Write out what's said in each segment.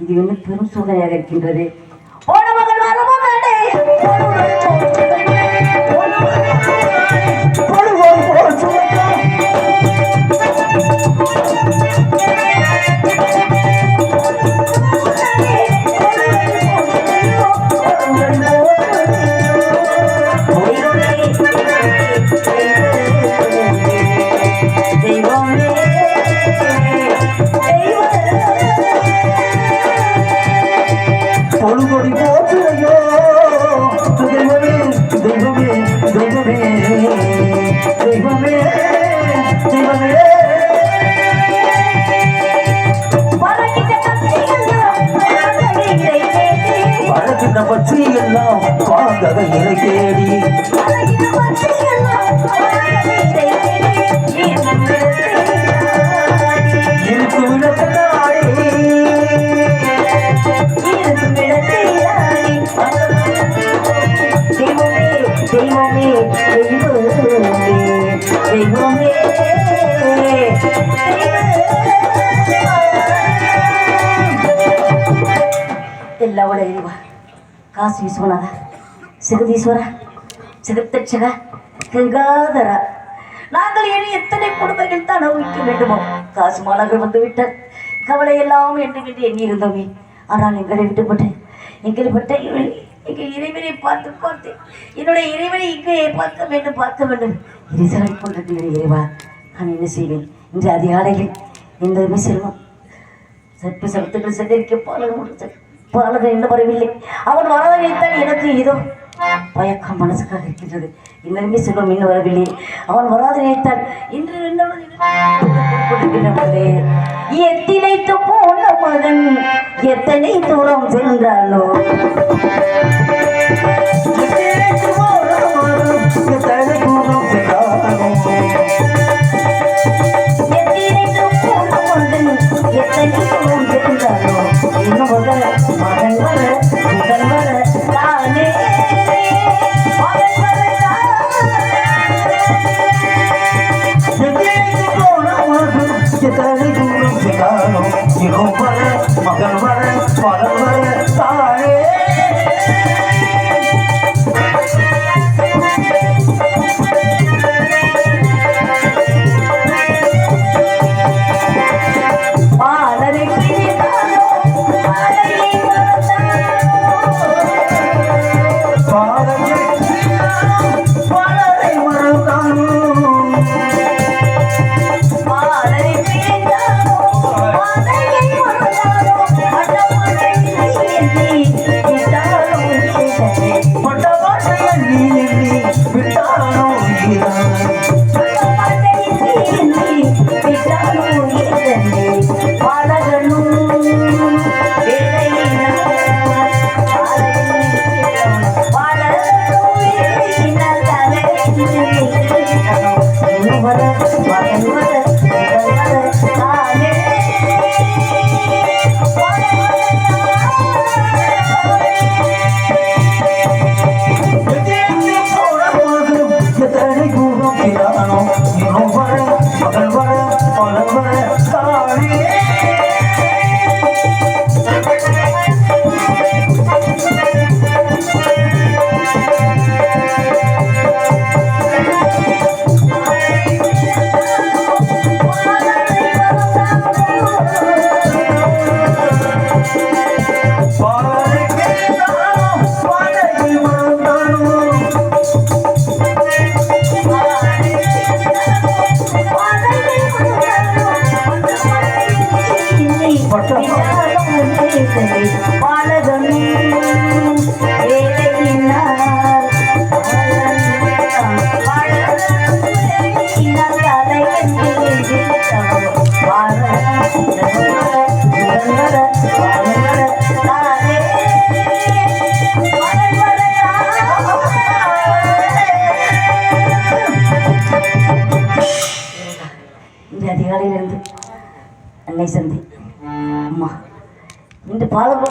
இது என்ன பெரும் சோதனையாக இருக்கின்றது. பற்றி எல்லாம் பாந்தக இறை தேடி ಎಲ್ಲವಳ ಇರುವ ಕಾಶಿ ವಿಶ್ವನಾಥ ஜெகதீஸ்வர ஜெகத்தட்சக கங்காதர நாங்கள் இனி எத்தனை கொடுமைகள் தான் அனுபவிக்க வேண்டுமோ? காசு மாணவர்கள் வந்து விட்டார், கவலை எல்லாம் எண்ணுகிட்டு எண்ணி இருந்தோமே. ஆனால் எங்களை விட்டுப்பட்ட எங்கள் இறைவனை பார்த்து என்னுடைய இறைவனை இங்கே பார்க்க வேண்டும் இறைசாலை கொண்டிருக்கிற இறைவா, நான் என்ன செய்வேன்? இன்று அதிகாலையில் இந்த செல்வம் சற்ப சத்துக்கள் சேகரிக்க பாலகன் இன்னும் வரவில்லை. அவன் வரத வைத்தால் எனக்கு ஏதோ பயக்கம் மனசுக்காக இருக்கின்றது. இன்னுமே செல்வம் இன்னும் வரவில்லை. அவன் வராத நினைத்தால் இன்று எத்தினைத்து போன மகன் எத்தனை தூரம் சென்றானோ பாலகனும் அதிகாலையிலிருந்து அன்னை சந்தி அம்மா இன்று பாலம்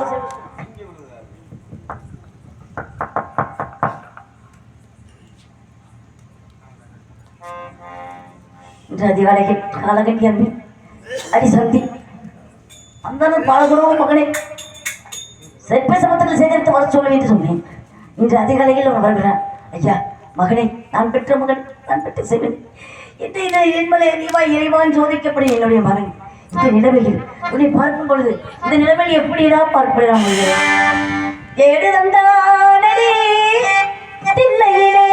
இன்று அதிகாலை காலகட்டி அன்பி அடி சந்தி அந்த பாலகுருவும் மகனே செப்பை சமத்தில் சேகரித்து வர சொல்லுவேன் என்று சொன்னேன். இன்று அதிகாலையில் அவன் வருகிறான். ஐயா மகனே, நான் பெற்ற மகன், நான் பெற்ற செய்வேன் என்று இதை என்மலை அறிவா இறைவான் சோதிக்கப்படும் என்னுடைய மகன் இந்த நிலைமையில் உன்னை பார்க்கும் பொழுது இந்த நிலைமையில் எப்படிடா பார்ப்பதா ஏடு தந்தானே தில்லையிலே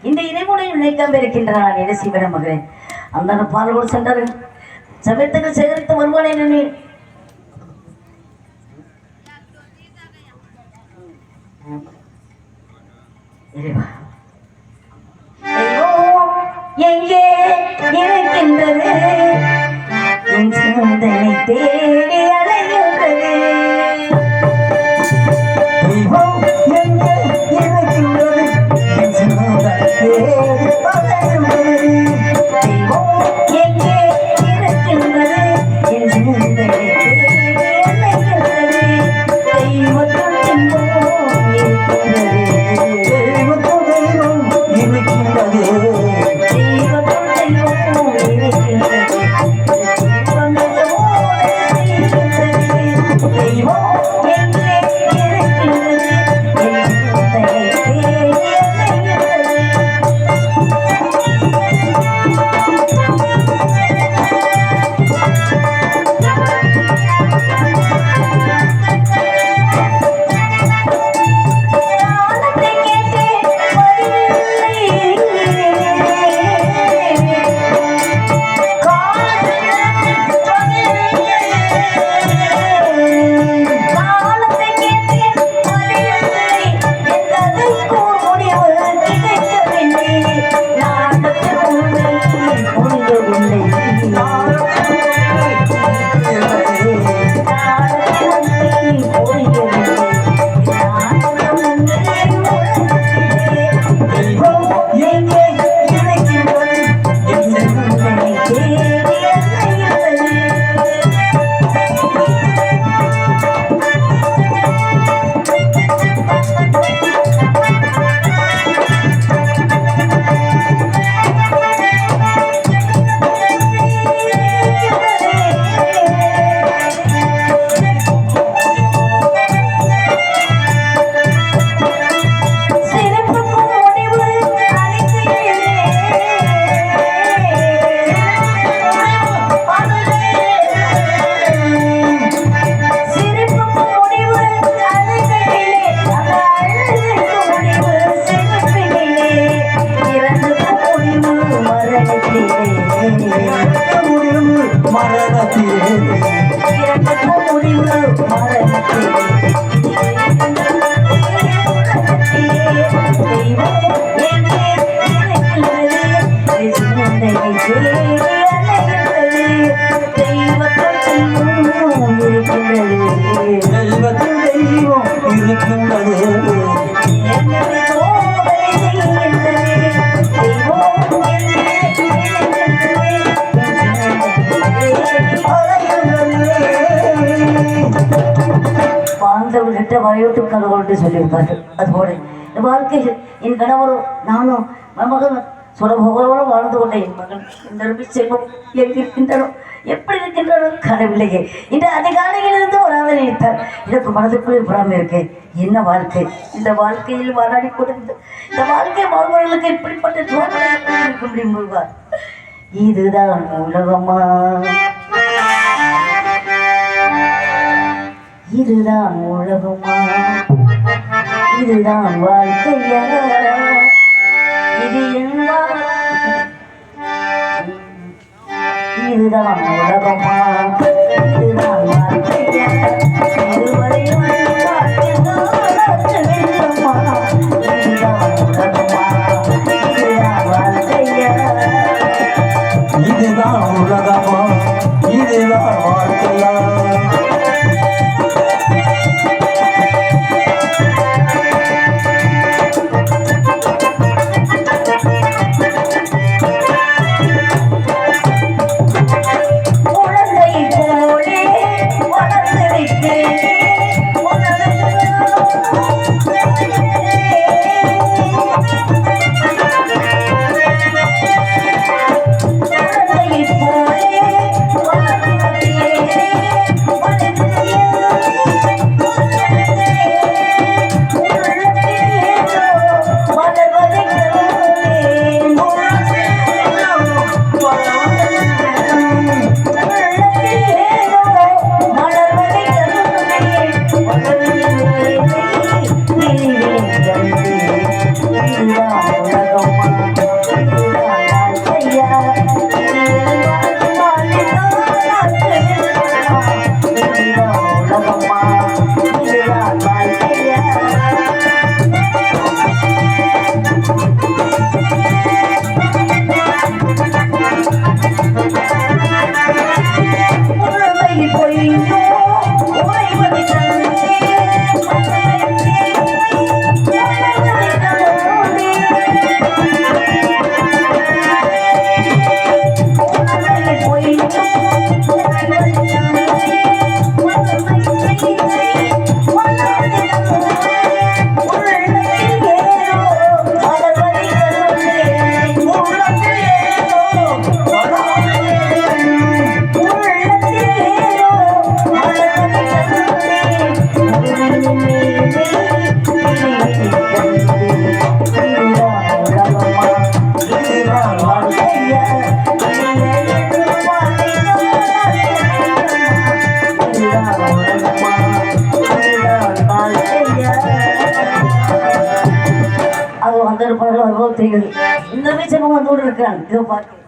இந்த இறைவனை நினைக்காம இருக்கின்ற நான் என்ன செய்வேன் மகன் அந்த பாலோடு சென்றாரு சமயத்துக்கு சேகரித்து வருவானே நினை எங்கே இருக்கின்றது என் சிந்தனை தேடி அலைகின்றது வாயோட்டு கணவர்கிட்ட சொல்லியிருப்பாரு. அதுபோல இந்த வாழ்க்கையில் என் கணவரும் நானும் மகன் சுலபோகவோடு வாழ்ந்து கொண்ட என் மகன் இந்த செல்வம் எங்கிருக்கின்றனோ எப்படி இருக்கின்றனோ காணவில்லையே. இன்று அதிகாலையிலிருந்து ஒரு ஆவல் நினைத்தார். எனக்கு மனதுக்குள்ளே புறாமல் இருக்கேன். என்ன வாழ்க்கை? இந்த வாழ்க்கையில் வாடாடி கொடுத்து இந்த வாழ்க்கை வாழ்வர்களுக்கு இப்படிப்பட்ட சோதனை இருக்க முடியும் முருகா? இதுதான் உலகமா? இதுதான் உலகமா? இதுதான் வாழ்க்கையா? இது இதுதான் உலகமா? இதுதான் வாழ்க்கையா? இதுவரை இதுதான் உலகமா? இதுதான் வாழ்க்கையா? இதுதான் உலகமா? இதுதான் வாழ்க்கையா? தெரியுது. இந்த வீச்சமும் வந்து இருக்கிறான். இதோ பார்க்க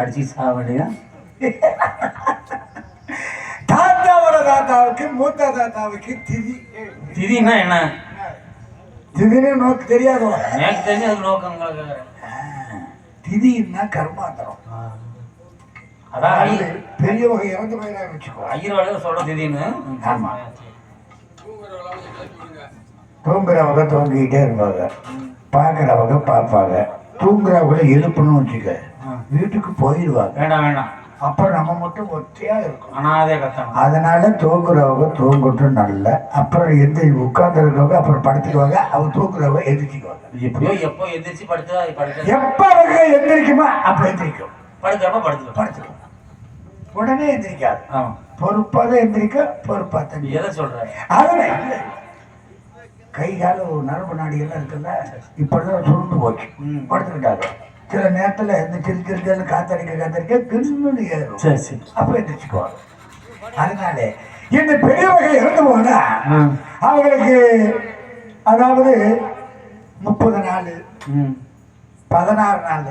அடிச்சு சாக வேண்டியதான். தாத்தா தாத்தாவுக்கு மூத்த தாத்தாவுக்கு திதி. திதின்னா என்ன? திதினு நோக்கு தெரியாதோ? எனக்கு தெரிஞ்ச அது நோக்கங்கள். திதின்னா கர்மாந்திரம். அதான் பெரிய வகை இறந்து போயிடா வச்சுக்கோ. ஐயர் வேலையை சொல்ற திதின்னு. ஆமா, தூங்குறவங்க தூங்கிக்கிட்டே இருப்பாங்க, பார்க்குறவங்க பார்ப்பாங்க. தூங்குறவங்கள எழுப்பணும்னு வச்சுக்க, வீட்டுக்கு போயிடுவாங்க. வேண்டாம் வேண்டாம், அப்புறம் நம்ம மட்டும் ஒத்தையா இருக்கும். அனாதே கத்தணும். அதனால தூங்குறவங்க தூங்கட்டும் நல்ல. அப்புறம் உட்கார்ந்து இருக்கவங்க அப்புறம் படுத்துக்குவாங்க. அவங்க தூங்குறவங்க எந்திரிக்குவாங்க. எப்படியோ எப்போ எந்திரிச்சு படுத்து எப்ப அவங்க எந்திரிக்குமா அப்ப எந்திரிக்கும். படுக்கிறப்ப படுத்துக்கும். உடனே எந்திரிக்காது. ஆமா, பொறுப்பாக எந்திரிக்க, பொறுப்பா தண்ணி. எதை சொல்ற? அதுல கை கால ஒரு நரம்பு நாடிகள்லாம் இருக்குல்ல, இப்படிதான் சுருண்டு போச்சு, படுத்துக்கிட்டாங்க. சில நேரத்துல இந்த சிறு காத்தடிக்க கிருன்னு ஏறும். சரி சரி, அப்ப எந்திரிச்சுக்குவாங்க. அதனால இந்த பெரிய வகை இறந்து போனா அவங்களுக்கு அதாவது 30 நாள் 16 நாள்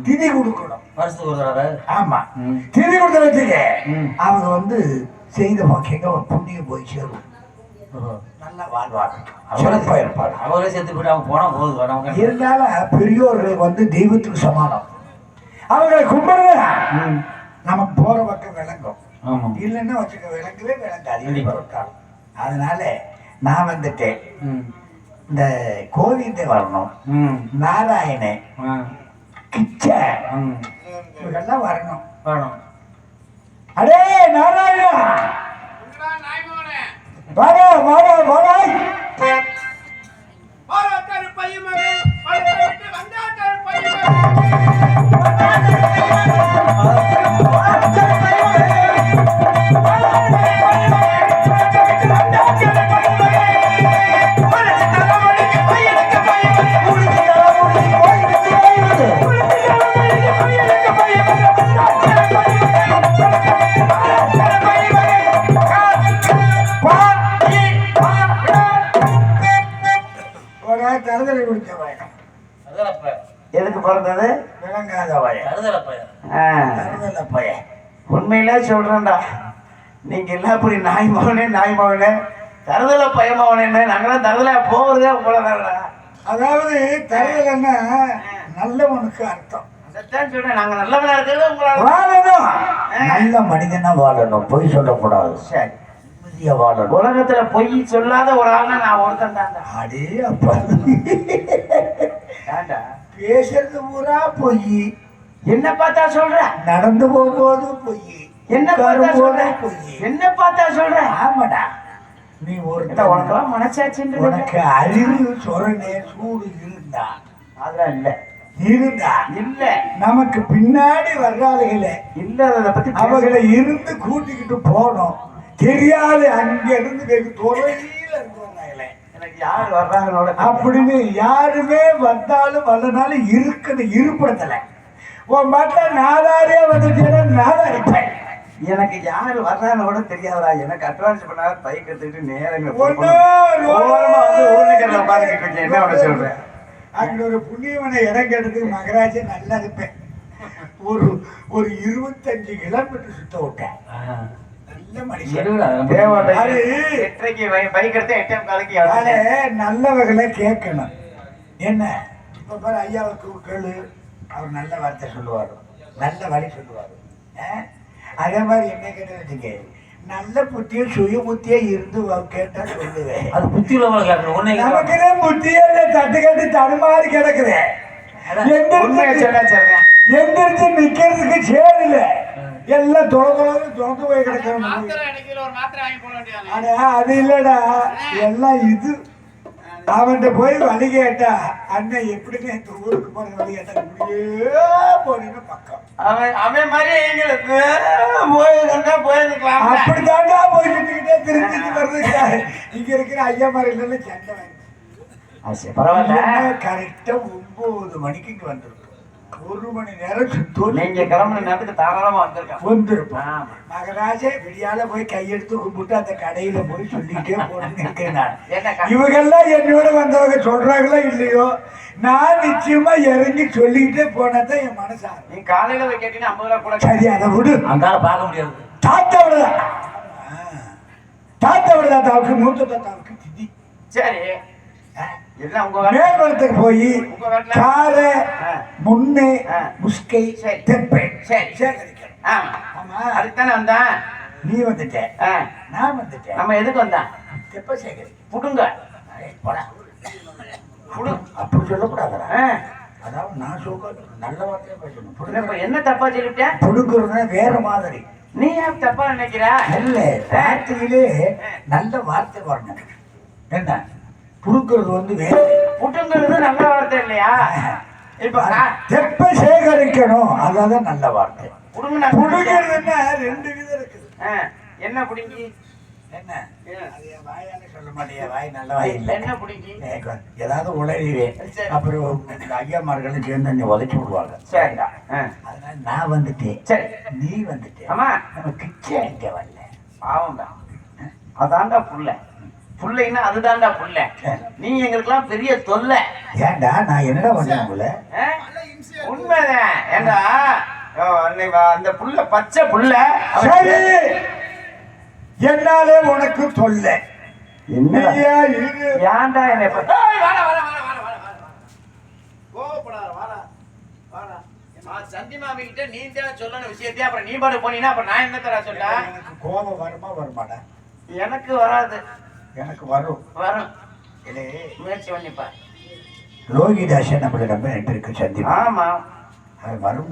திதி கொடுக்கணும். வருஷத்துக்கு ஒரு தடவை. ஆமா, திதி கொடுத்த வச்சுக்க அவங்க செய்த வகைங்க ஒரு புண்ணியம் போய் சேரும். நல்லா வாழ்வாங்க, சிறப்பா இருப்பாங்க. அவரே செத்து போயிட்டு அவங்க போனா போகுது வரவங்க. இருந்தாலும் பெரியோர்கள் தெய்வத்துக்கு சமானம். அவங்களை கும்பிடுற நமக்கு போற பக்கம் விளங்கும். இல்லைன்னா வச்சுக்க விளங்கவே விளங்காது. அதனால நான் வந்துட்டேன். இந்த கோவிந்த வரணும், நாராயண கிச்ச இவங்கெல்லாம் வரணும். அடே நாராயணா, வாடா வாடா வாடா. எதுக்கு பிறந்தது? விளங்காத பையன். உண்மையில சொல்றேன்டா, நீங்க எல்லாம் இப்படி நாய் மகனே தருதல பயமாவனே. நாங்களாம் தருதல போகிறதே போலதான்டா. அதாவது தருதலன்னா நல்லவனுக்கு அர்த்தம். அதான் சொல்றேன், நாங்க நல்லவனா இருக்கிறது உங்களால வாழணும். நல்ல மனிதனா வாழணும், பொய் சொல்லக்கூடாது. சரி, வாழணும். உலகத்துல பொய் சொல்லாத ஒரு ஆள்னா நான் ஒருத்தன் தான்டா. அடே அப்பா, பேசுறது பூரா பொய். என்ன பார்த்தா சொல்ற? நடந்து போகும்போது பொய். என்ன பார்த்தா சொல்ற? பொய். என்ன பார்த்தா சொல்ற? ஆமாடா, நீ உனக்கெல்லாம் மனசாட்சி. உனக்கு அறிவு சொரணே சூடு இருந்தா அதெல்லாம் இல்ல. இருந்தா இல்ல, நமக்கு பின்னாடி வர்றாளுகளே இல்லாததை பத்தி அவங்களை இருந்து கூட்டிக்கிட்டு போனோம். தெரியாது, அங்க இருந்து வெகு தொலைல இருந்து வந்தாங்களே. எனக்கு யார் வர்றாங்களோட அப்படின்னு யாருமே வந்தாலும் வரனாலும் இருக்கணும், இருப்படத்துல உன் மட்டும் நாதாரியா வந்துட்டேன்னா நாதாரிப்பேன். எனக்கு யாரு வர்றாங்களோட தெரியாதா. எனக்கு அட்வான்ஸ் பண்ணாத பைக் எடுத்துக்கிட்டு நேரங்க என்ன பண்ண சொல்றேன். அங்க ஒரு புண்ணியவனை இடம் கேட்டதுக்கு மகராஜ நல்லா இருப்பேன். ஒரு 25 கிலோமீட்டர் சுத்த விட்டேன். நல்லவர்களை கேட்கணும். என்ன இப்ப பாரு, ஐயாவுக்கு கேளு, அவர் நல்ல வார்த்தை சொல்லுவாரு, நல்ல வழி சொல்லுவாரு. அதே மாதிரி என்ன கேட்டு வச்சுக்க, நல்ல புத்திய சுய புத்தியா இருந்து கேட்டா சொல்லுவேன். அது புத்தி நமக்குதே புத்தியே தட்டு கட்டு தடுமாறி கிடக்குது. எந்திரிச்சு நிக்கிறதுக்கு சேரல, எல்லாம் தொடர்ந்து போய் கிடக்கணும். அது இல்லடா, எல்லாம் இது. அவன்கிட்ட போய் வழி கேட்டா, அண்ணன் எப்படின்னு இந்த ஊருக்கு போன வழி கேட்டா இப்படியே போனீங்கன்னா பக்கம். அவன் மாதிரி எங்களுக்கு போயிருக்கலாம். அப்படித்தாண்டா போய் சுட்டுக்கிட்டே திருச்சி வர்றதுக்கு இங்க இருக்கிற ஐயா மாதிரி இல்லைன்னு சண்டை வாங்கி பரவாயில்ல. கரெக்டா 9 மணிக்கு இங்க வந்துருக்கு. 1 மணி நேரம் சுத்தம். நீங்க கிளம்புன நேரத்துக்கு தாராளமா வந்திருப்பேன். மகராஜே விடியால போய் கையெடுத்து கும்பிட்டு அந்த கடையில போய் சொல்லிட்டே போன்னு இருக்கேன் நான். இவங்கெல்லாம் என்னோட வந்தவங்க சொல்றாங்களோ இல்லையோ, நான் நிச்சயமா இறங்கி சொல்லிக்கிட்டே போனதான் என் மனசா. நீ காலையில போய் கேட்டீங்கன்னா 50 ரூபா கூட. சரி, அதை விடு, அந்த பார்க்க முடியாது. தாத்தா தாத்தாவோட தாத்தாவுக்கு மூத்த தாத்தாவுக்கு திதி. சரி எல்லாம் உங்க வேலை. மேம்பலத்துக்கு போய் உங்க வீட்டுல? காலை முன்னே ஆ. முஸ்கை சரி. தெப்பை சரி. சேகரிக்கணும். ஆமா. அதுக்குதானே வந்தான். நீ வந்துட்ட, நான் வந்துட்டேன். நம்ம எதுக்கு வந்தான்? தெப்ப சேகரிக்க புடுங்க. போடா. புடு. அப்படி சொல்லக்கூடாதுடா. ஆ. அதாவது நான் சொல்றது நல்ல வார்த்தையா பேசணும். இப்ப புடுங்க. என்ன தப்பா சொல்லிட்டேன்? புடுங்குறதுனா வேற மாதிரி நீ ஏன் தப்பா நினைக்கிற? இல்ல. வார்த்தையிலே நல்ல வார்த்தை வரணும். என்ன புடுங்குறது வந்து வேற. புட்டுங்கிறது நல்ல வார்த்தை இல்லையா? இப்ப தெப்ப சேகரிக்கணும், அதான் நல்ல வார்த்தை. புடுங்க. புடுங்கிறதுன்னா ரெண்டு விதம் இருக்குது. என்ன புடுங்கி? என்ன அது என் வாயால சொல்ல மாட்டேன். வாய் நல்ல வாய் இல்லை. என்ன புடுங்கி? ஏதாவது உளறிவேன். சரி. அப்புறம் இந்த ஐயாமார்களும் சேர்ந்து நீ உதைச்சு விடுவாங்க. சரிடா. அதனால நான் வந்துட்டேன், சரி. நீ வந்துட்டேன். ஆமா. நம்ம கிச்சே இங்க வரல. பாவம் தான். அதான்டா புள்ள. புள்ளைன்னா அதுதான்டா புள்ள. நீ எங்களுக்கெல்லாம் பெரிய தொல்லை. ஏன்டா நான் என்னடா பண்ணேன் உங்களை? உண்மைதான். ஏண்டா அந்த புள்ள பச்சை புள்ள. சரி, என்னாலே உனக்கு தொல்லை. நீயா இரு. ஏன்டா என்னை சந்தி மாமி கிட்ட நீ தான் சொல்லணும் விஷயத்தையும். அப்புறம் நீ பாடு போனீங்கன்னா அப்புறம் நான் என்ன தர சொல்ல? எனக்கு கோபம் வருமா வருமாடா? எனக்கு வராது. எனக்கு வரும். வரும். இல்லை, முயற்சி பண்ணிப்பா. லோகிதாசன் நம்மளிடம் இருக்கு சந்தி. ஆமா. அவன் வரும்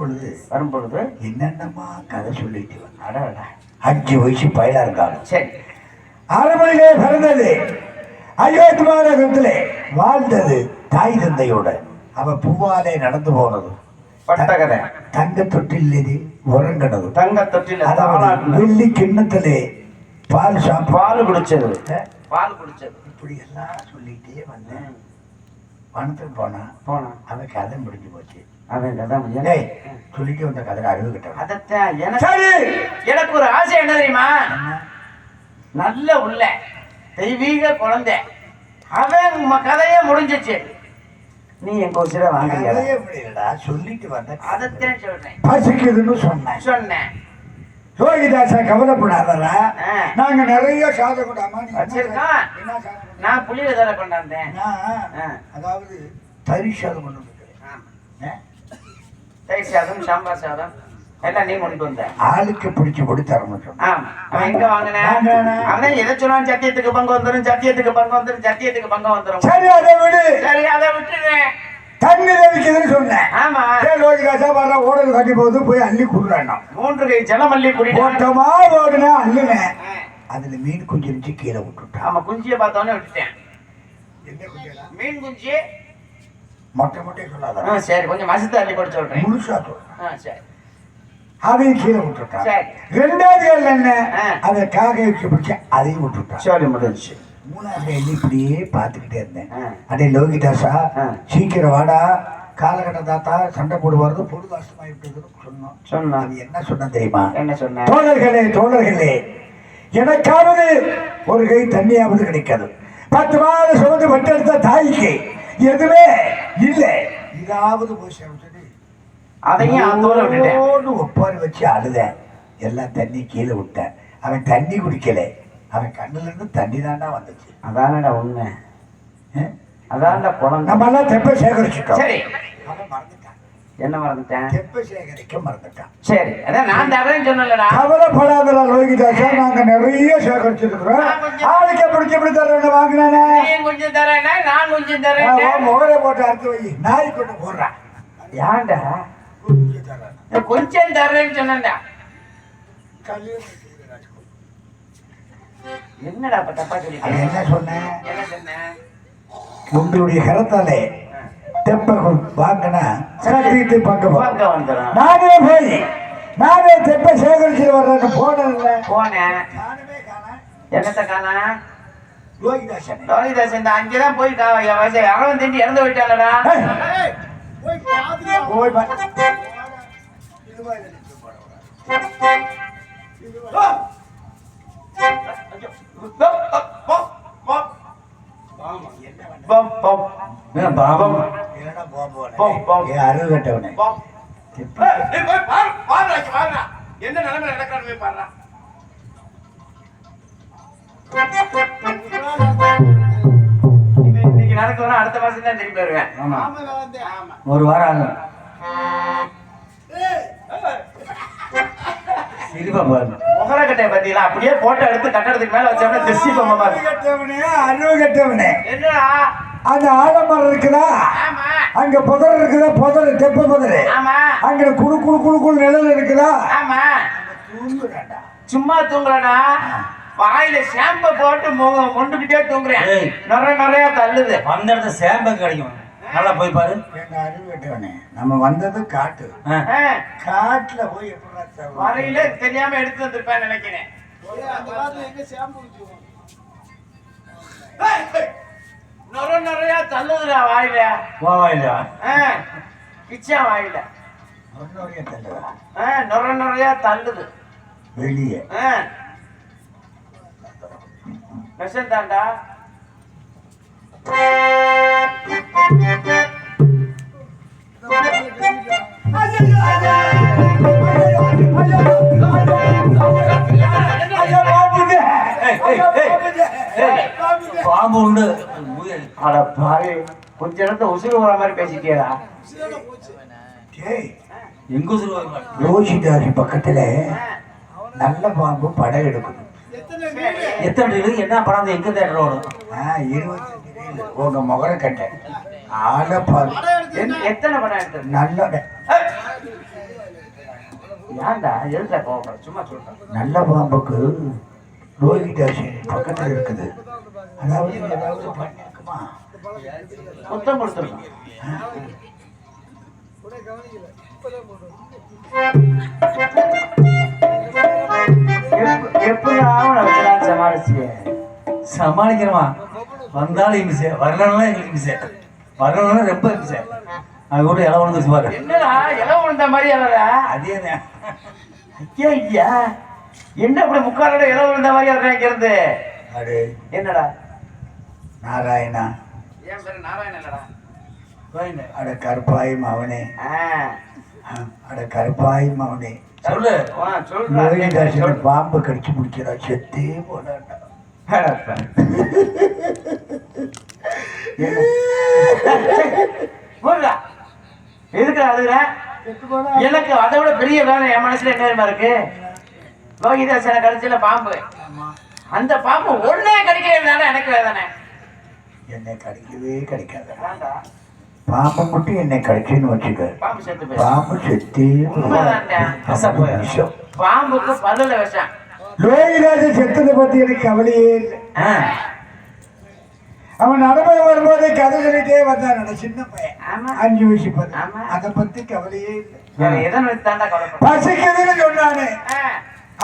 பொழுது என்னென்னமா கதை சொல்லிட்டு வந்தாடா. 5 வயசு பயலா இருக்காங்க. சரி. அரண்மனையிலே பிறந்தது, அயோத்தி மாநகரத்திலே வாழ்ந்தது, தாய் தந்தையோட. அவ பூவாலே நடந்து போனது, பட்டகதை தங்க தொட்டில் உறங்கினது, தங்க தொட்டில் வெள்ளி கிண்ணத்திலே பால் பால் குடிச்சது, பால் குடிச்சது. இப்படி எல்லாம் சொல்லிட்டே வந்தேன். வனத்துக்கு போனா அவன் கதை முடிஞ்சு போச்சு. அவன் கதை சொல்லிட்டு வந்த கதை அழுதுகிட்டான். அதத்தான் எனக்கு ஒரு ஆசை என்ன தெரியுமா? நல்ல உள்ள தெய்வீக குழந்தை. அவன் கதையே முடிஞ்சிச்சு. நீ எங்க உசிர வாங்க சொல்லிட்டு வந்த அதத்தான் சொல்றேன். பசிக்குதுன்னு சொன்னேன். யோகிதாசா கவலைப்படாதா, நாங்க நிறைய சாதம் கொண்டாமா வச்சிருக்கோம். நான் புளிய தர கொண்டாந்தேன். அதாவது தயிர் சாதம் கொண்டு தயிர் சாதம், சாம்பார் சாதம் எல்லாம் நீ கொண்டு வந்த. ஆளுக்கு பிடிச்சு கொடு தரணும் சொன்னேன். எங்க வாங்கினேன்? அவன் எதை சொன்னாலும் சத்தியத்துக்கு பங்கு வந்துடும், சத்தியத்துக்கு பங்கு வந்துடும், சத்தியத்துக்கு பங்கு வந்துடும். சரி, அதை விடு. சரி, அதை விட்டுறேன். தண்ணி தவிக்குதுன்னு சொன்னேன். ஆமா. லோகிதாசா வர ஓடல் கட்டி போது போய் அள்ளி குடுறான். 3 கை ஜலமல்லி குடி ஓட்டமா ஓடுனா அள்ளுனேன். அதுல மீன் குஞ்சு இருந்துச்சு, கீழே விட்டுட்டான். ஆமா, குஞ்சிய பார்த்தோன்னே விட்டுட்டேன். என்ன குஞ்சா? மீன் குஞ்சு. மொட்டை சொல்லாத. சரி, கொஞ்சம் மசித்து அள்ளி போட்டு சொல்றேன். முழுசா சொல்றேன். சரி. அதையும் கீழே விட்டுட்டான். சரி. 2வது கேள்வி என்ன? அதை காகை வச்சு பிடிச்ச அதையும் விட்டுட்டான். சரி, முடிஞ்சு. 3வது கேள்வி இப்படியே பார்த்துக்கிட்டே இருந்தேன். அடே லோகிதாசா, சீக்கிரம் வாடா, காலகட்ட தாத்தா சண்டை போடுவாரு, பொழுதாசமாயிட்டு சொன்னோம். அது என்ன சொன்ன தெரியுமா? என்ன சொன்ன? தோழர்களே, எனக்காவது ஒரு கை தண்ணியாவது கிடைக்காது. 10 மாதம் சுமந்து பட்டெடுத்த தாய்க்கு எதுவுமே இல்லை. இதாவது போய் சொல்லி அதையும் அதோட விட்டுட்டேன். ஒப்பாரி வச்சு அழுதேன். எல்லாம் தண்ணி கீழே விட்டேன். அவன் தண்ணி குடிக்கல, அவன் கண்ணுல இருந்து தண்ணி தாண்டா வந்துச்சு. அதானடா உண்மை. அதான்டா குழந்தை. நம்ம எல்லாம் தெப்ப சேகரிச்சுட்டோம். சரி. அவன் மறந்துட்டான். என்ன மறந்துட்டேன்? தெப்ப சேகரிக்க மறந்துட்டான். சரி, அதான் நான் தரேன்னு சொன்னலடா. கவலைப்படாதடா லோகிதாசா, நாங்க நிறைய சேகரிச்சிருக்கிறோம். ஆளுக்கு பிடிச்ச எப்படி தரேன்னு வாங்கினானே. நீ கொஞ்சம் தரேன்னா நான் கொஞ்சம் தரேன். முகரை போட்டு அறுத்து வை, நாய் கொண்டு போடுறான். ஏன்டா கொஞ்சம் தரேன்னு சொன்னேன்டா. என்னடா இப்ப தப்பா சொல்லி? என்ன சொன்னேன்? என்ன சொன்னேன்? உங்களுடைய கரத்தாலே தெப்ப வாங்கினா சட்டிட்டு பங்கு வந்துடும். நானே தெப்ப சேகரிச்சு வர்றேன்னு போனேன். என்னத்த காணா? லோகிதாசன் இந்த அங்கேதான் போய் அரவன் திண்டி இறந்து போயிட்டாளடா. என்ன நிலைமை நடக்கிறான்னு பாரு. இன்னைக்கு நடக்கணும், அடுத்த மாசம் தான் திரும்பி வருவேன். ஆமா ஒரு வாரம் ஆகும். சிரிப்பா பாருங்க. முகரக்கட்டையை பத்திலாம் அப்படியே போட்டோ எடுத்து கட்டடத்துக்கு மேல வச்சோம்னா திருச்சி பொம்மை மாதிரி. அறிவு கட்டவனே என்னடா? அந்த ஆலமரம் இருக்குதா, ஆமா அங்க புதர் இருக்குதா, புதர் தெப்ப புதரு, ஆமா அங்க குழு குழு குழு குழு நிழல் இருக்குதா. ஆமா. சும்மா தூங்குறடா, வாயில ஷாம்பை போட்டு மொண்டுகிட்டே தூங்குறேன். நிறைய தள்ளுது. அந்த இடத்துல ஷாம்பு கிடைக்கும், நல்லா போய் பாரு. அறிவு கட்டவனே, நம்ம வந்தது காட்டு, காட்டுல போய் வரையில தெரியாம எடுத்து வந்திருப்பேன் நினைக்கிறேன். நிறைய தள்ளுதுடா வாயில. வாயில கிச்சா வாயில நிறைய தள்ளுது வெளியே. விஷம் தாண்டா. பாம்பு உண்டு. அட பாவி, கொஞ்ச நேரத்தை உசுறு போற மாதிரி பேசிட்டியடா. எங்க யோசிதாசி பக்கத்துல நல்ல பாம்பு படம் எடுக்குது. எத்தனை டிகிரி என்ன படம் எங்க தேட்டர் ஓடும்? 25 டிகிரி. உங்க முகர கட்ட ஆள பாரு. எத்தனை படம் எடுத்து? நல்ல ஏன்டா எழுத போக சும்மா சொல்றேன். நல்ல பாம்புக்கு ரோஹிதாசி பக்கத்துல இருக்குது. அதாவது ஏதாவது பண்ணிருக்குமா? மொத்தம் கொடுத்துருக்கோம். எப்படி சமாளிச்சு சமாளிக்கிறோமா? வந்தாலும் இமிசை, வரலாம் எங்களுக்கு இமிசை, வரலாம் ரொம்ப இமிசை. அது கூட இலை விழுந்துச்சு பாரு. என்னடா இலை விழுந்த மாதிரி அவரா? அதே ஐயா ஐயா, என்ன அப்படி முக்காலோட இலை விழுந்த மாதிரி அவரா இருந்து? அடு என்னடா நாராயணா? ஏன் பேரு நாராயணன் இல்லடா. அட கருப்பாய் மவனே, அட கருப்பாய் மவனே சொல்லு. சொல்லு. பாம்பு கடிச்சு முடிக்கிறா, செத்தே போடாண்டா. எதுக்கு அதுல எனக்கு அதை விட பெரிய வேலை என் மனசுல என்ன இருக்கு? லோகிதாசனை கடிச்சல பாம்பு, அந்த பாம்பு ஒன்னே கடிக்கிறதுனால எனக்கு வேதனை. என்னை கடிக்கவே கடிக்காத. பாம்பு மட்டும் என்னை கடிச்சுன்னு வச்சுக்க, பாம்பு செத்து பாம்பு செத்தே. பாம்புக்கு பல்லுல விஷம். லோகிதாசன் செத்ததை பத்தி எனக்கு கவலையே இல்லை. அவன் நடைமுறை வரும்போதே கதை சொல்லிட்டே வந்தான். சின்ன பையன், 5 வயசு பையன். அதை பத்தி கவலையே இல்லை. பசிக்குதுன்னு சொன்னானே,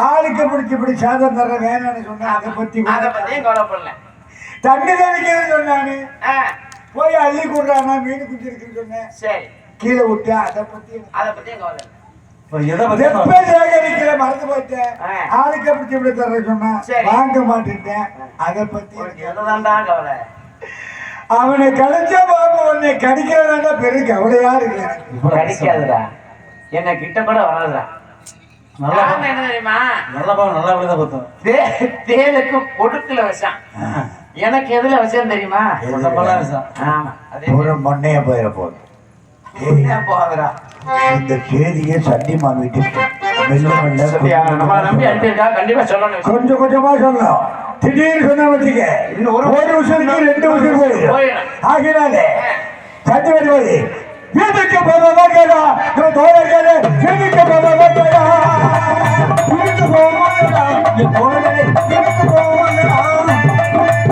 ஆளுக்கு பிடிச்சி சாதம் தர வேணான்னு சொன்னா அதை பத்தி கவலைப்படல. தண்ணி தவிக்கிறதுன்னு சொன்னானு, போய் அள்ளி கொடுறானா மீன் குஞ்சு இருக்குன்னு சொன்னேன். சரி, கீழே விட்டேன். அதை பத்தியும் கவலை. சேகரிக்கிற மறந்து போயிட்டேன். ஆளுக்கு பிடிச்சி இப்படி தர சொன்னா வாங்க மாட்டேன். அதை பத்தி கவலை. அவனை கடிச்ச பாம்பு உன்னை கடிக்கிறதா பெரும் கவலையா இருக்கு. கடிக்காதுடா, என்ன கிட்ட கூட வராதுடா. என்ன தெரியுமா? நல்ல பாம்பு நல்லா விழுத பார்த்தோம். தேலுக்கு கொடுக்கல விஷம், எனக்கு எதுல விஷம் தெரியுமா? ஆமா, ஒரு மொன்னைய போயிட போகுது. போகாதுடா. இந்த செய்தியை சத்தியமா வீட்டுக்கு கொஞ்சம் கொஞ்சமா சொல்லணும். திடீர்னு சொன்ன வச்சுக்க, ஒரு வருஷத்துக்கு 2 வருஷம் போயிடும். ஆகினாலே சட்டி வருவது வீட்டுக்கு போவதா கேடா, தோழர்களே வீட்டுக்கு போவதா கேடா, வீட்டுக்கு போவதா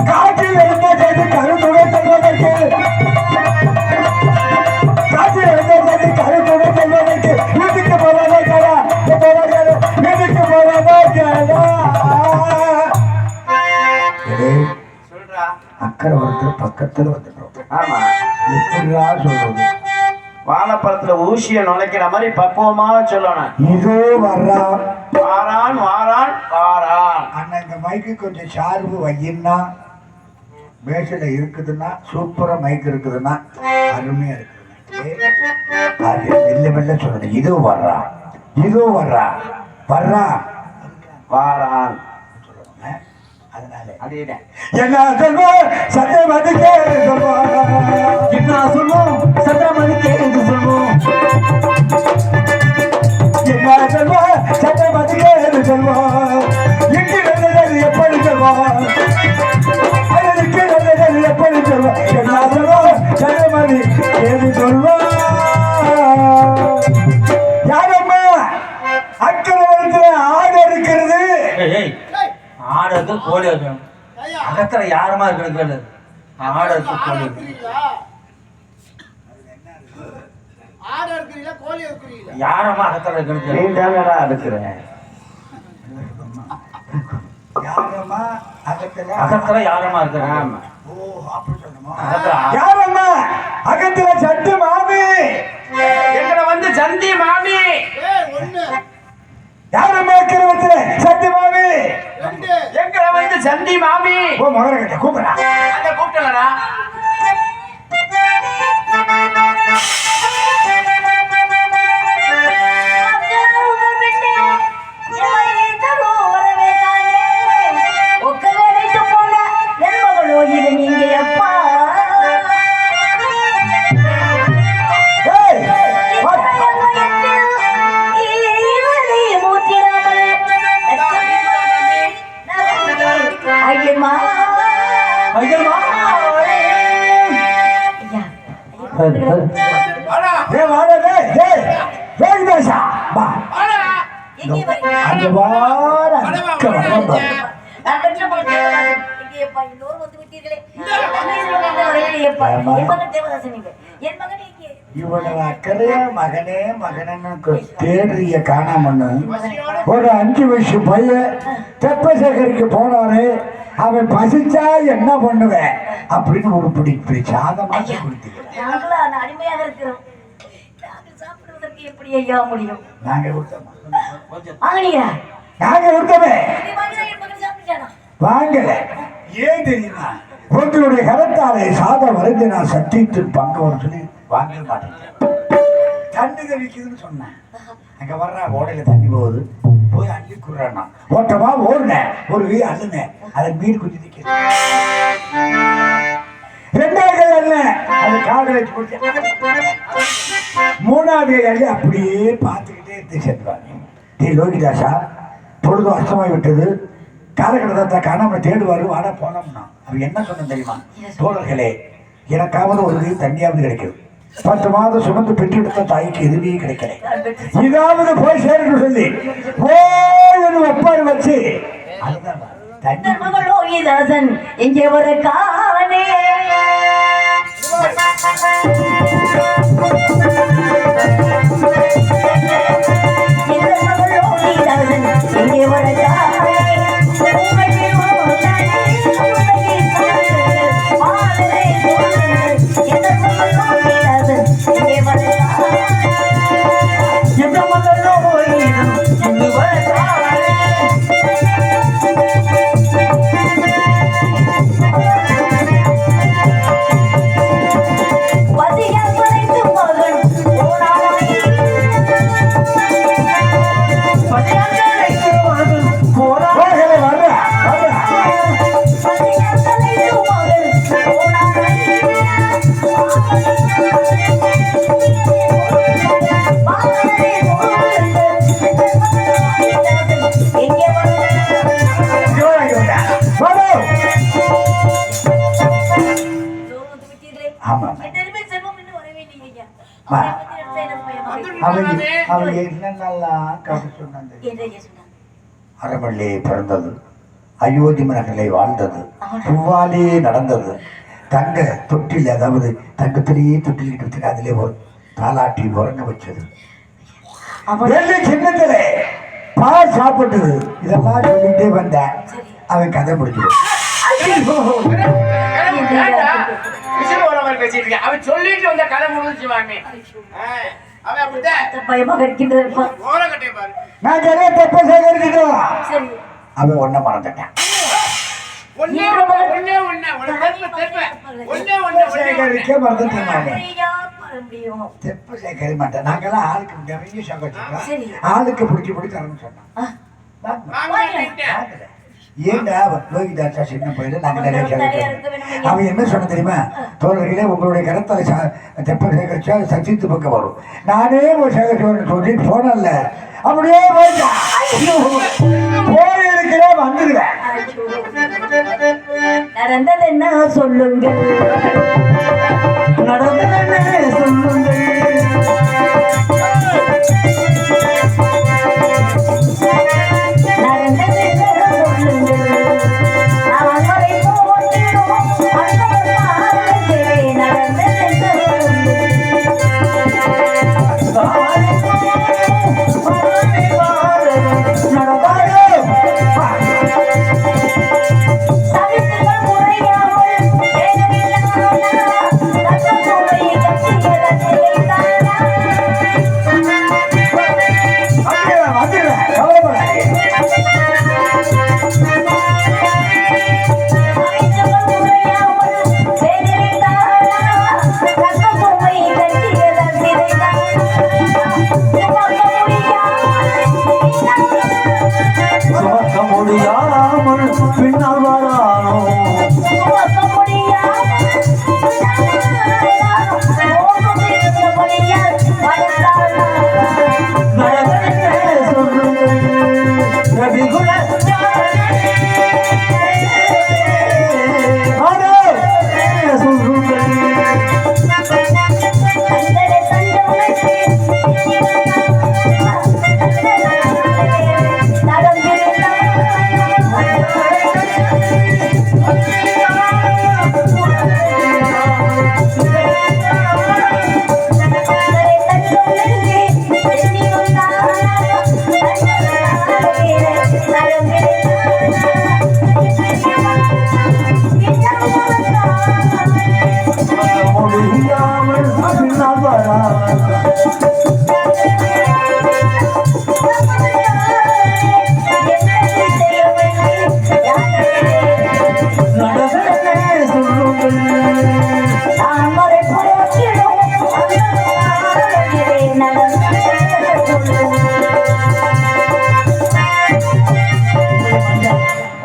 காற்றில் என்ன செய்து கருத்துடன் செல்வதற்கு, காற்றில் என்ன செய்து கருத்துடன் செல்வதற்கு வீட்டுக்கு போவதா கேடா, தோழர்களே வீட்டுக்கு போவதா கேடா. அக்கறை ஒருத்தர் பக்கத்துல வந்துட்டோம். ஆமா, எப்படியா சொல்றது? வாழைப்பழத்துல ஊசிய நுழைக்கிற மாதிரி பக்குவமா சொல்லணும். இதோ வர்றான், வாரான் வாரான் வாரான். அண்ணா இந்த மைக்கு கொஞ்சம் சார்பு வையின்னா, பேசில இருக்குதுன்னா சூப்பரா மைக் இருக்குதுன்னா அருமையா இருக்குது. அது மெல்ல மெல்ல சொல்றது. இதோ வர்றான், இதோ வர்றான், வர்றான், வாரான் சொல்லணுங்க. அதனால அதேதான். என்ன சொல்வோம் சத்தியமதி கேட்டு சொல்வோம் என்ன சொல்வோம் சத்தியமதி கேட்டு சொல்வோம் என்ன சொல்வோம் சத்தியமதி கேட்டு சொல்வோம் இங்கு நல்லது எப்படி சொல்வோம் அதற்கு நல்லது எப்படி சொல்வோம் என்ன சொல்வோம் சத்தியமதி கேட்டு சொல்வோம் யாரம்மா அக்கிரமத்துல ஆடு இருக்கிறது ஆடு இருக்கு கோழி இருக்கு அகத்துல யாருமா இருக்கிறது ஆடு இருக்கு கோழி இருக்கு யாரம்மா அகத்துல இருக்கிறது நீ தானடா இருக்கிறேன் யாரம்மா அகத்துல அகத்துல யாரம்மா இருக்கிறேன் ஆமா ஓ அப்படி சொல்லுமா அகத்துல யாரம்மா அகத்துல சட்டு மாமி எங்கட வந்து சந்தி மாமி யாரம்மா அக்கிரமத்துல சட்டு மாமி எங்கட வந்து சந்தி மாமி ஓ மகனை கிட்ட கூப்பிடா அந்த கூப்பிட்டலடா இவ்வளவு அக்கறையா மகனே மகனன்னு தேடுறிய காணாமன்னு ஒரு 5 வயசு பையன் தெப்பசேகரிக்கு போனாரு அவன் பசிச்சா என்ன பண்ணுவேன் அப்படின்னு ஒரு பிடி சாதமாக கொடுத்தீங்க அடிமையாக இருக்கிறோம் சாப்பிடுவதற்கு எப்படி ஐயா முடியும் நாங்க கொடுத்தோம் வாங்கினீங்களா நாங்க கொடுத்தோமே வாங்கல ஏன் தெரியுமா உங்களுடைய கரத்தாலே சாதம் வரைந்து நான் சட்டிட்டு பங்கு சொல்லி வாங்க மாட்டேன் தண்ணி தெளிக்குதுன்னு சொன்னேன் அங்க வர்ற ஓடையில தண்ணி போகுது போய் அள்ளி குடுறான் ஓட்டமா ஓடுனேன் ஒரு வீ அள்ளுனேன் அதை மீன் குஞ்சு நிற்கிறது 2வது அள்ள அது காதல் வச்சு கொடுத்து 3வது அள்ளி அப்படியே பார்த்துக்கிட்டே எடுத்து சேர்த்துவாங்க டே லோகிதாசா பொழுது அர்த்தமாகி விட்டது காலகட்டத்தை காணாம தேடுவாரு வாடா போனோம்னா அவர் என்ன சொன்ன தெரியுமா தோழர்களே எனக்காவது ஒரு வீடு தண்ணியாவது கிடைக்குது 10 மாதம் சுமந்து பெற்றெடுத்த தாய்க்கு எதுவுமே கிடைக்கல இதாவது போய் சேரணும் சொல்லி போய் ஒப்பாடு வச்சு லோகிதாசன் இங்கே ஒரு காணே லோகிதாசன் இங்கே ஒரு காணே அறமல்லே பிறந்தது அயோத்தி மனங்களை வாழ்ந்தது பூவாலே நடந்தது தங்க தொட்டில் அதாவது தங்கத்திலேயே தொட்டில் கிட்ட அதிலே ஒரு தாலாட்டி உறங்க வச்சது சின்னத்திலே பால் சாப்பிட்டது இதெல்லாம் சொல்லிட்டே வந்தேன் அவன் கதை முடிஞ்சது அவன் சொல்லிட்டு வந்த கதை முடிஞ்சு வாங்க நான் நிறைய தப்ப சேகரிக்கிறோம் அவன் ஒன்ன மறந்துட்டான் சேகரிக்க மறந்துட்டேன் தெப்ப சேகரி மாட்டேன் நாங்கெல்லாம் ஆளுக்கு நிறைய சேகரிச்சோம் ஆளுக்கு பிடிச்சி பிடிச்சி தரணும்னு சொன்னோம் ஏண்டா லோகிதாசா சின்ன பையன் நாங்க நிறைய கேள்வி அவன் என்ன சொன்ன தெரியுமா? தோழர்களே உங்களுடைய கரத்தால் தெப்ப சேகரிச்சா சச்சித்து பக்கம் வரும். நானே ஒரு சேகரிச்சு சொல்லிட்டு போனல அப்படியே போயிருக்கிறே வந்துடுவேன். நடந்தது என்ன சொல்லுங்கள், நடந்தது என்ன சொல்லுங்கள்.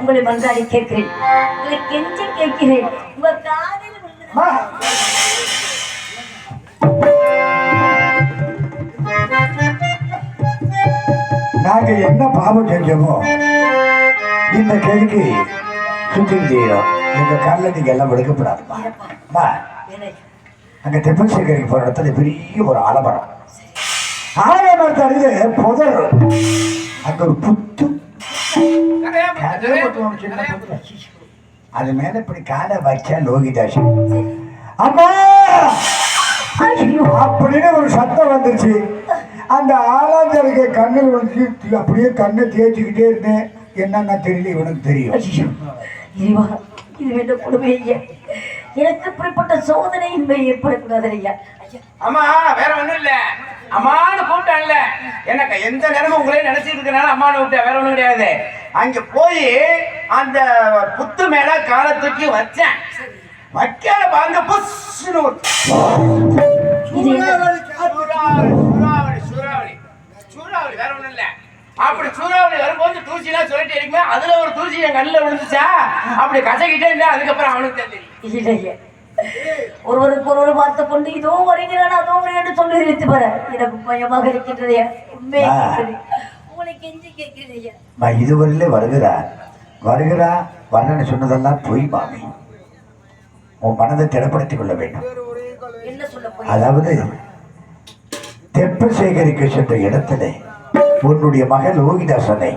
உங்களை மன்றாடி கேட்கிறேன், உங்களை கெஞ்சி கேட்கிறேன், உங்க காதில் நாங்க என்ன பாவம் செஞ்சோமோ இந்த கேள்விக்கு சுத்தி செய்யறோம். எங்க காலில் நீங்க எல்லாம் எடுக்கப்படாதுமா. அங்க தெப்பசேகரிக்கு போற இடத்துல பெரிய ஒரு ஆலமரம், ஆலமரத்தை அருகே புதர், அங்க ஒரு புத்து, அது மேல இப்படி காலை வச்சா லோகிதாசி அம்மா அப்படின்னு ஒரு சத்தம் வந்துருச்சு. அந்த ஆலாஞ்சலுக்கு கண்ணில் வந்து அப்படியே கண்ணை தேய்ச்சிக்கிட்டே இருந்தேன். என்னன்னா தெரியல, இவனுக்கு தெரியும். இது என்ன கொடுமை ஐயா, எனக்கு இப்படிப்பட்ட சோதனை இன்மை ஏற்படக்கூடாது ஐயா. அம்மா வேற ஒண்ணும் இல்ல, அம்மானு கூப்பிட்டான்ல, எனக்கு எந்த நேரமும் உங்களே நினைச்சிட்டு இருக்கனால அம்மானு கூப்பிட்டேன், வேற ஒண்ணும் கிடையாது. அங்க போய் அந்த புத்து மேல காலை தூக்கி வச்சேன், வைக்கால பாருங்க புஷ்னு சூறாவளி வேற ஒண்ணும் இல்ல. அப்படி சூறாவளி வரும்போது தூசிலாம் சொல்லிட்டு இருக்குமே, அதுல ஒரு தூசி என் கண்ணில் விழுந்துச்சா, அப்படி கசக்கிட்டே இருந்தா அதுக்கப்புறம் அவனுக்கு தெரியும். இல்லையே, ஒருவருக்கு ஒருவர் பார்த்து கொண்டு இதோ வருகிறான் அதோ என்று சொல்லி நிறுத்தி பாரு, எனக்கு பயமாக இருக்கின்றதே, உண்மை உங்களை கெஞ்சி கேட்கிறதையா. இதுவரையிலே வருகிறா வரன்னு சொன்னதெல்லாம் பொய் மாமி. உன் மனதை திடப்படுத்திக் கொள்ள வேண்டும். என்ன சொல்ல போய்? அதாவது தெப்ப சேகரிக்க சென்ற இடத்துல உன்னுடைய மகள் லோகிதாசனை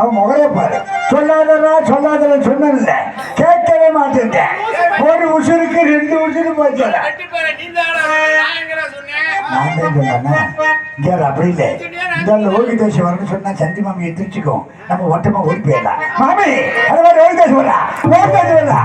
அவன் முகலே பாரு. சொல்லாதல சொன்ன கேட்கவே மாட்டேன். ஒரு உசுருக்கு 2 உசுறு போச்சு. அப்படி இல்லை, இந்த லோகிதாசி வரணும்னு சொன்னா சந்தி மாமி எதிர்ச்சிக்கோ, நம்ம ஒட்டமா ஓடி போயிடலாம். மாமி அது மாதிரி லோகிதாசி வரா, லோகிதாசி வரா.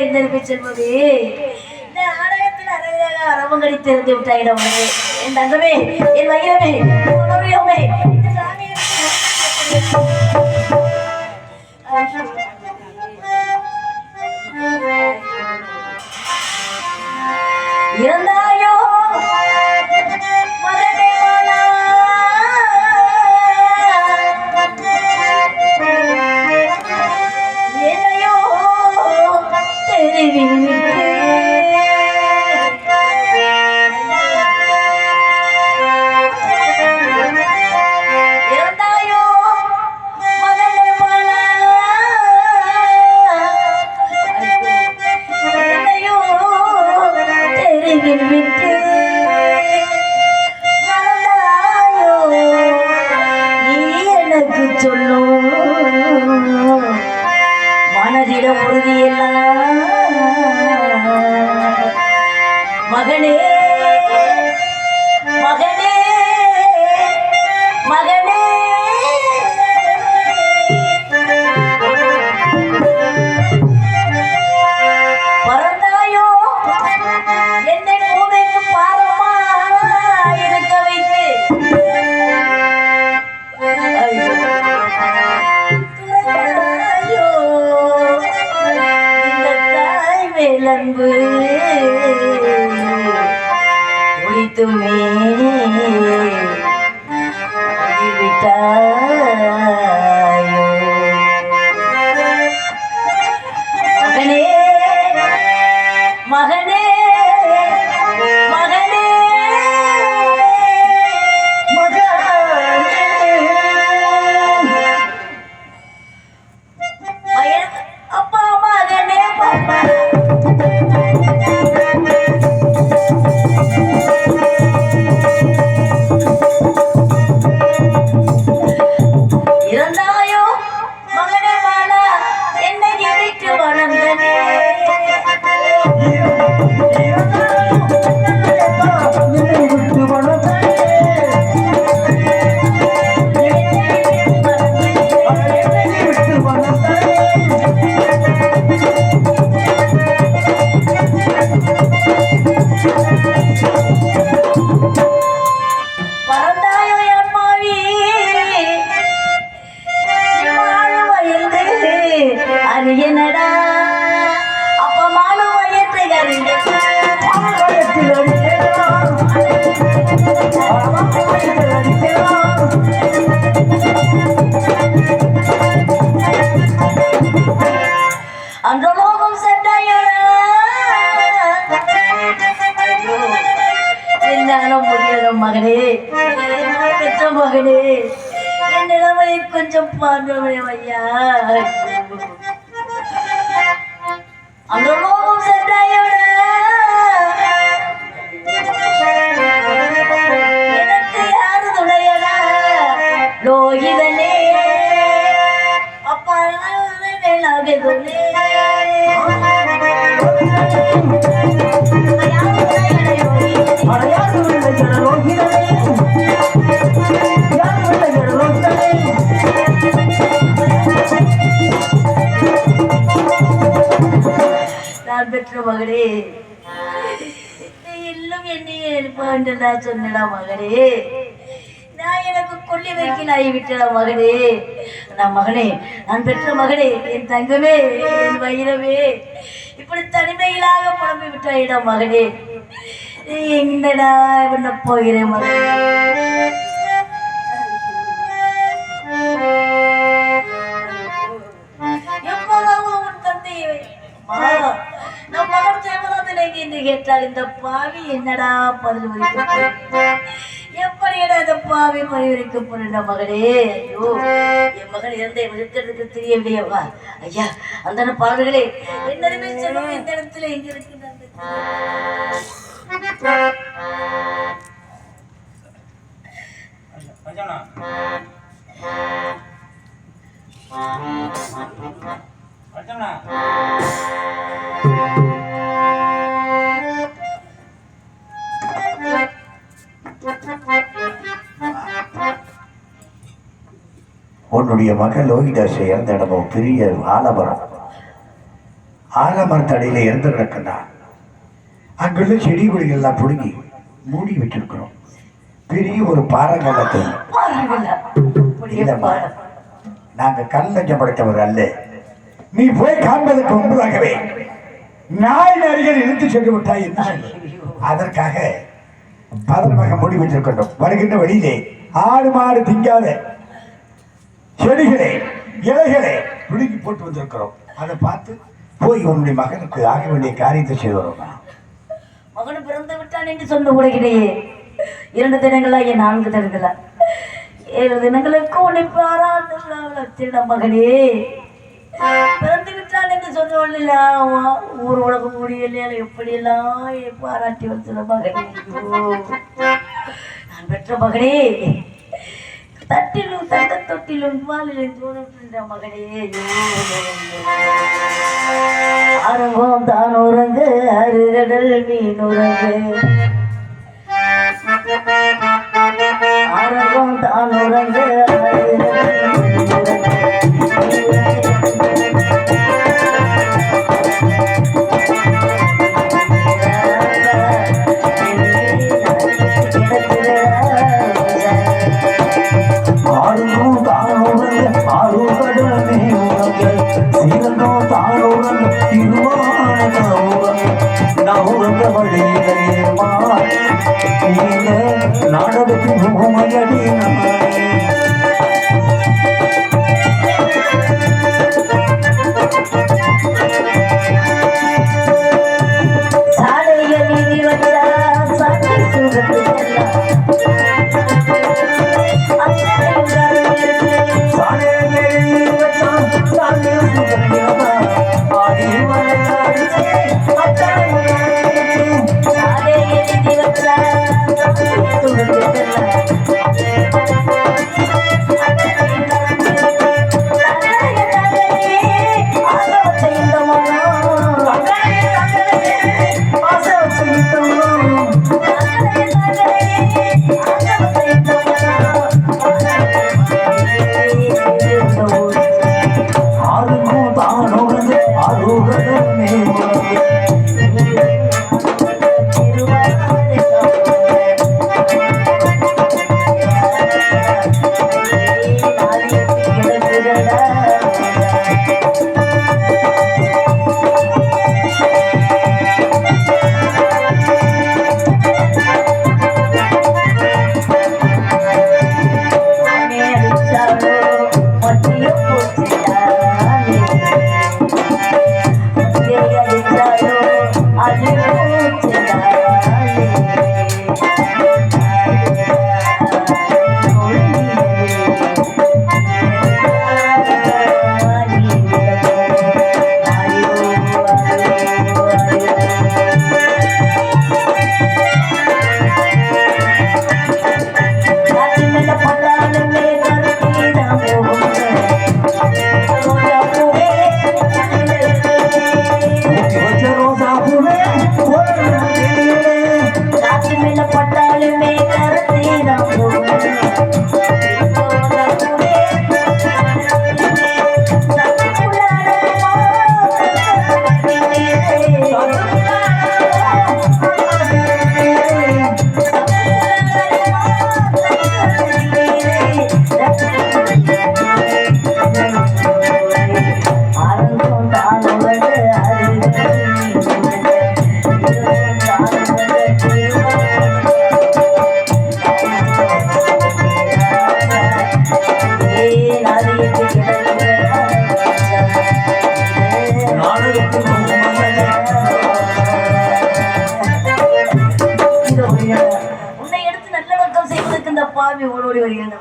என்ன செல்வமே இந்த நாடகத்தில் அழகாக அரவங்கடி தெரிந்து விட்டாயிடம் என் தங்கமே என் வயிறமே உணவியமே இருந்தாயோ என்னையோ தெரிவித்து இருந்தாயோ மகனே மாலா என்னையோ தெரிவித்து மறந்தாயோ நீ எனக்கு சொல்லும் மனதிட உறுதியெல்லாம் மகனே மகனே மகனே பறந்தாயோ என்னை பூனைக்கு பாரமா இருக்க வைத்து துறந்தாயோ இந்த தாய் மேலன்பு ஒளித்துமே விட்டாயோ மகனே மகனே மகனே அப்பா மகனே பாப்பா இருந்தாயோ மகனே மாலா என்னை விட்டு வளர்ந்தனே பறந்தாயோ என் மாவி மாழு வயது அது என்னடா அப்ப மாழு வயது அந்த லோகம் சென்றாயோடா ஐயோ என்னால முடியல மகனே பெற்ற மகனே என் நிலைமை கொஞ்சம் பார்வை ஐயா அந்த லோகம் சென்றாயோட எனக்கு யாரு துணையடா லோகிதனே அப்பா வேளாக துணை நான் பெற்ற மகளே எல்லாம் என்னையே எழுப்பாண்டு நான் சொன்னடா மகளே நான் எனக்கு கொல்லி வைக்கலாகி விட்டடா மகளே நான் மகனே நான் பெற்ற மகளே என் தங்கமே என் வயிறவே இப்படி தனிமையிலாக புலம்பி விட்டாயிடா மகளே எங்கடா பண்ண போகிறேன் மகளே எப்போதாவது உன் தந்தையை நம் மகன் சேமலத்திலே என்று கேட்டால் இந்த பாவி என்னடா பதில் வைக்க எப்படியடா இந்த பாவி பரிவரிக்க போற மகளே ஐயோ என் மகன் இறந்த இருக்கிறதுக்கு தெரியவில்லையவா ஐயா அந்த பாடல்களே என்னருமே சொல்லும் இந்த இடத்துல எங்க இருக்கின்றது உன்னுடைய மகன் லோகிதாசை இறந்த இடமும் பெரிய ஆலமரம். ஆலமரத்தடியில இறந்து கிடக்கின்றான். அங்குள்ள செடி கொடிகள் எல்லாம் பிடுங்கி மூடி வச்சிருக்கிறோம். பெரிய ஒரு பாறங்கலத்தை இல்லம்மா, நாங்க கல்லஞ்சம் படைத்தவர் அல்ல. நீ போய் காண்பதற்கு முன்பதாகவே நாய் நரிகள் இழுத்து சென்று விட்டாய் என்று அதற்காக பதமாக மூடி வச்சிருக்கின்றோம். வருகின்ற வழியிலே ஆடு மாடு திங்காத செடிகளே இலைகளே பிடுங்கி போட்டு வந்திருக்கிறோம். அதை பார்த்து போய் உன்னுடைய மகனுக்கு ஆக வேண்டிய காரியத்தை செய்து வரோம். மகன் பிறந்து விட்டான் என்று சொன்ன உலகிலேயே 2 தினங்களா 4 தினங்களா 7 தினங்களுக்கு உன்னை பாராட்டு மகனே பிறந்து விட்டான் என்று சொன்ன ஊர் உலகம் முடியலையா எப்படியெல்லாம் பாராட்டி வந்த மகனே, நான் பெற்ற மகனே, தட்டிலும் தந்த தொட்டிலும் பாலிலும் தோன்ற மகனே, அரங்கம் தான் உறங்கு அருகடல் மீன் உறங்கு, அரங்கம் தான் உறங்கு நாடகத்தின் பூமையடி பாவி ஓடோடி வருகிறேன்.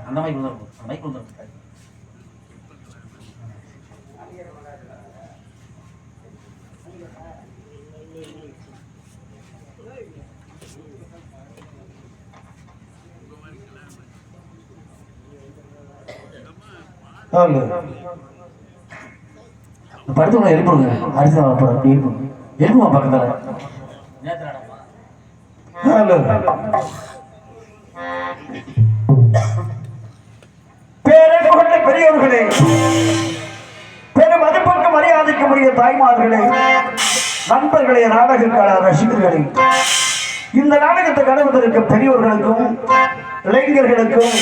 அந்த மைக் வந்துடும், மைக் வந்துடும். சொல்லு. படுத்து எழுப்புங்க அடுத்த எழுப்புமா பக்கத்தில் சொல்லு. பேரன்பு கொண்ட பெரியவர்களே, பெரும் மதிப்புக்கு மரியாதைக்கு உரிய தாய்மார்களே, நண்பர்களே, நாடகக்கார ரசிகர்களே, இந்த நாடகத்தை கடவுவதற்கு பெரியோர்களுக்கும் இளைஞர்களுக்கும்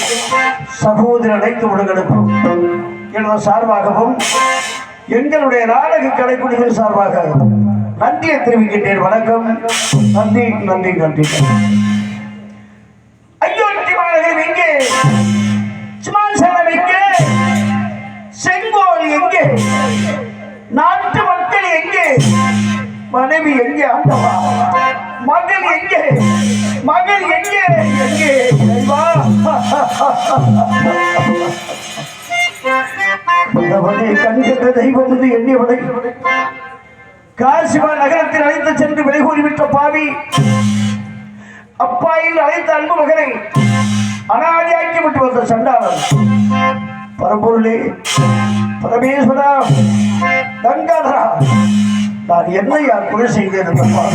சகோதர அனைத்து உலகளுக்கும் எனது சார்பாகவும் எங்களுடைய நாடக கலைக்குழுவின் சார்பாக நன்றியை தெரிவிக்கின்றேன். வணக்கம். நன்றி நன்றி நன்றி. ஐயோ மாநகரம் எங்கே? சிமாசனம் எங்கே? செங்கோல் எங்கே? நாட்டு மக்கள் எங்கே? மனைவி எங்கே? ஆண்டவா, மகள் எங்கே? மகள் எங்கே? எங்கே? கண்கண்ட தெய்வம் என்று எண்ணியவனை காசிமா நகரத்தில் அழைத்து சென்று விலை கூறிவிட்ட பாவி, அப்பாயில் அழைத்த அன்பு மகனை அனாதியாக்கி விட்டு வந்த சண்டாளன், பரம்பொருளே, பரமேஸ்வரா, கங்காதரா, நான் என்னையா குறை செய்தேன்?